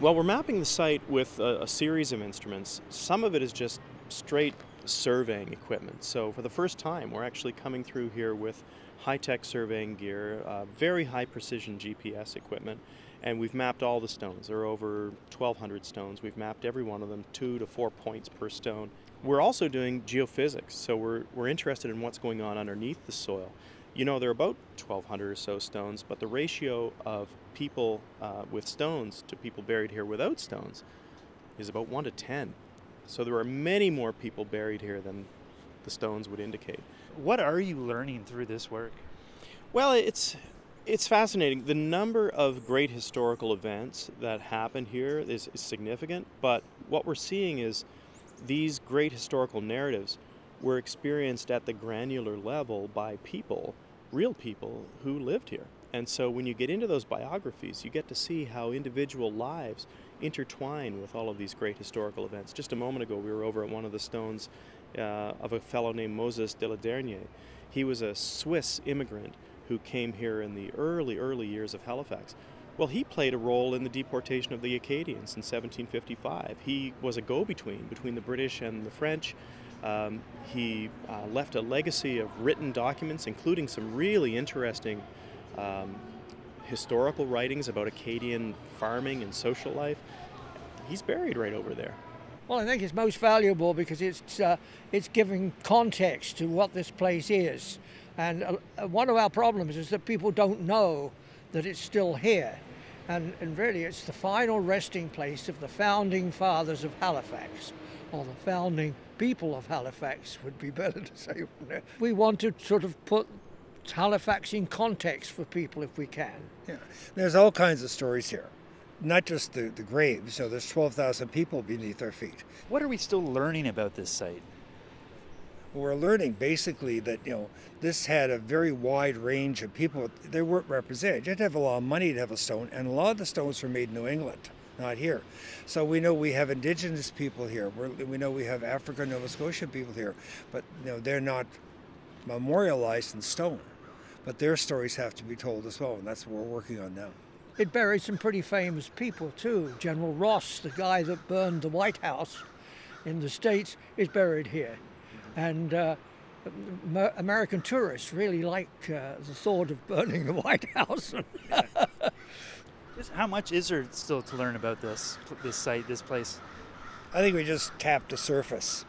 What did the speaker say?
Well, we're mapping the site with a series of instruments. Some of it is just straight surveying equipment. So for the first time, we're actually coming through here with high-tech surveying gear, very high precision GPS equipment, and we've mapped all the stones. There are over 1,200 stones. We've mapped every one of them, 2 to 4 points per stone. We're also doing geophysics, so we're interested in what's going on underneath the soil. You know, there are about 1,200 or so stones, but the ratio of people with stones to people buried here without stones is about 1 to 10. So there are many more people buried here than the stones would indicate. What are you learning through this work? Well, it's fascinating. The number of great historical events that happen here is significant, but what we're seeing is these great historical narratives were experienced at the granular level by people, real people who lived here. And so when you get into those biographies, you get to see how individual lives intertwine with all of these great historical events. Just a moment ago, we were over at one of the stones of a fellow named Moses de la Dernier. He was a Swiss immigrant who came here in the early years of Halifax. Well, he played a role in the deportation of the Acadians in 1755. He was a go-between between the British and the French. He left a legacy of written documents, including some really interesting historical writings about Acadian farming and social life. He's buried right over there. Well, I think it's most valuable because it's giving context to what this place is. And one of our problems is that people don't know that it's still here. And really, it's the final resting place of the founding fathers of Halifax, or the founding people of Halifax would be better to say. We want to sort of put Halifax in context for people if we can. Yeah, there's all kinds of stories here, not just the graves. So there's 12,000 people beneath our feet. What are we still learning about this site? We're learning basically that, this had a very wide range of people. They weren't represented. You had to have a lot of money to have a stone, and a lot of the stones were made in New England, not here. So we know we have Indigenous people here. We know we have African Nova Scotia people here, but they're not memorialized in stone. But their stories have to be told as well, and that's what we're working on now. It buried some pretty famous people too. General Ross, the guy that burned the White House in the States, is buried here. And American tourists really like the thought of burning the White House. Just how much is there still to learn about this site, this place? I think we just tapped the surface.